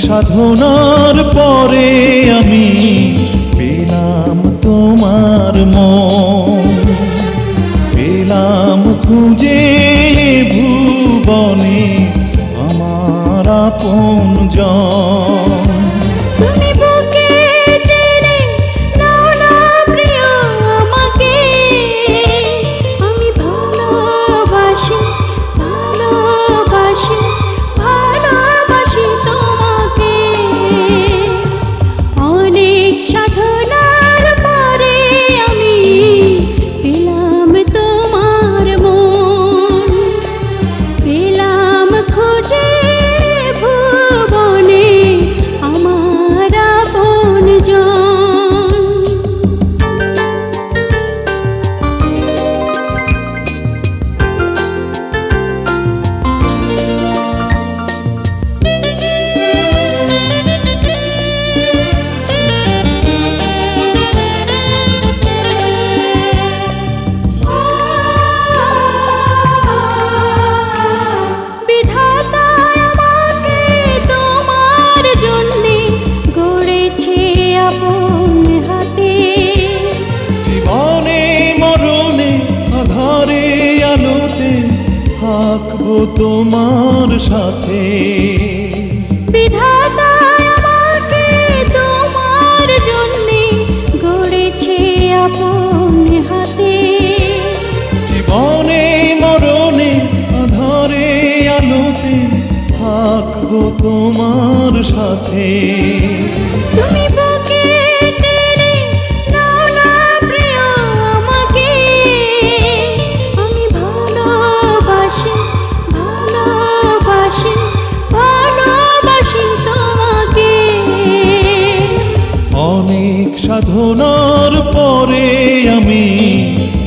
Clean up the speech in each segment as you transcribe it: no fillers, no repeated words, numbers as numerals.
সাধনার পরে আমি পেলাম তোমার মন, পেলাম খুঁজে ভুবনে আমার আপনজন। তুমি বুকে টেনে নাও না প্রিয় আমাকে, আমি ভালোবাসি ভালোবাসি ভালোবাসি তোমাকে। অনেক সাধনার পরে আমি পেলাম তোমার মন, পেলাম খুঁজে ভুবনে আমার আপনজন। থাকবো তোমার সাথে, বিধাতা আমাকে তোমার জন্যে গড়েছে আপন হাতে। জীবনে মরণে আধারে আলোতে থাকবো তোমার সাথে। তুমি বুকে টেনে নাও না প্রিয় আমাকে, আমি ভালোবাসি ভালোবাসি ভালোবাসি তোমাকে। অনেক সাধনার পরে আমি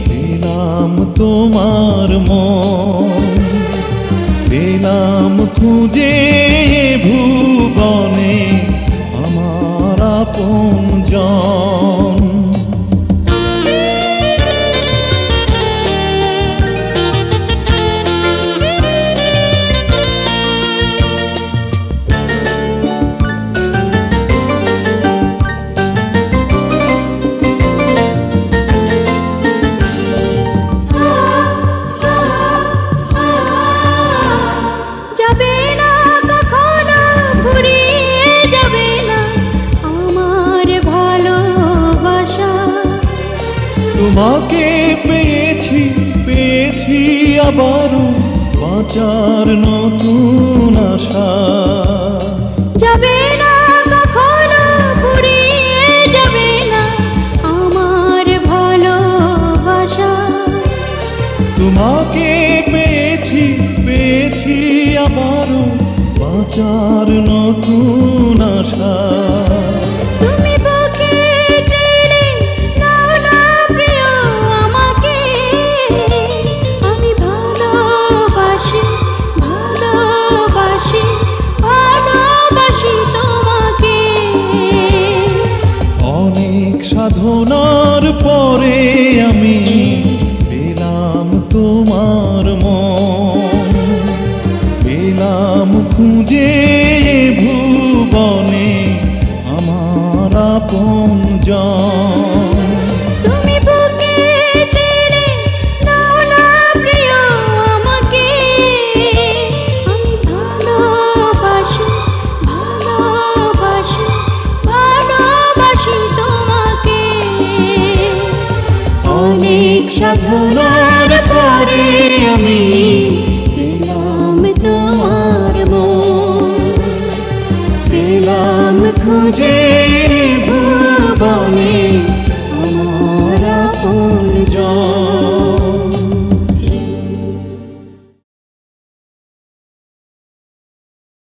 পেলাম তোমার মন, পেলাম খুঁজে ভুবনে আমার আপনজন। তোমাকে পেয়েছি পেয়েছি আবারও বাঁচার নতুন আশা। যাবে না কখনো ফুরিয়ে যাবে না আমার ভালোবাসা। তোমাকে পেয়েছি পেয়েছি আবারও বাঁচার নতুন আশা। তুমি বুকে টেনে নাও না প্রিয় আমাকে, আমি ভালোবাসি ভালোবাসি ভালোবাসি তোমাকে। অনেক সাধনার পরে আমি পেলাম তোমার মন, পেলাম খুঁজে ভুবনে আমার আপনজন।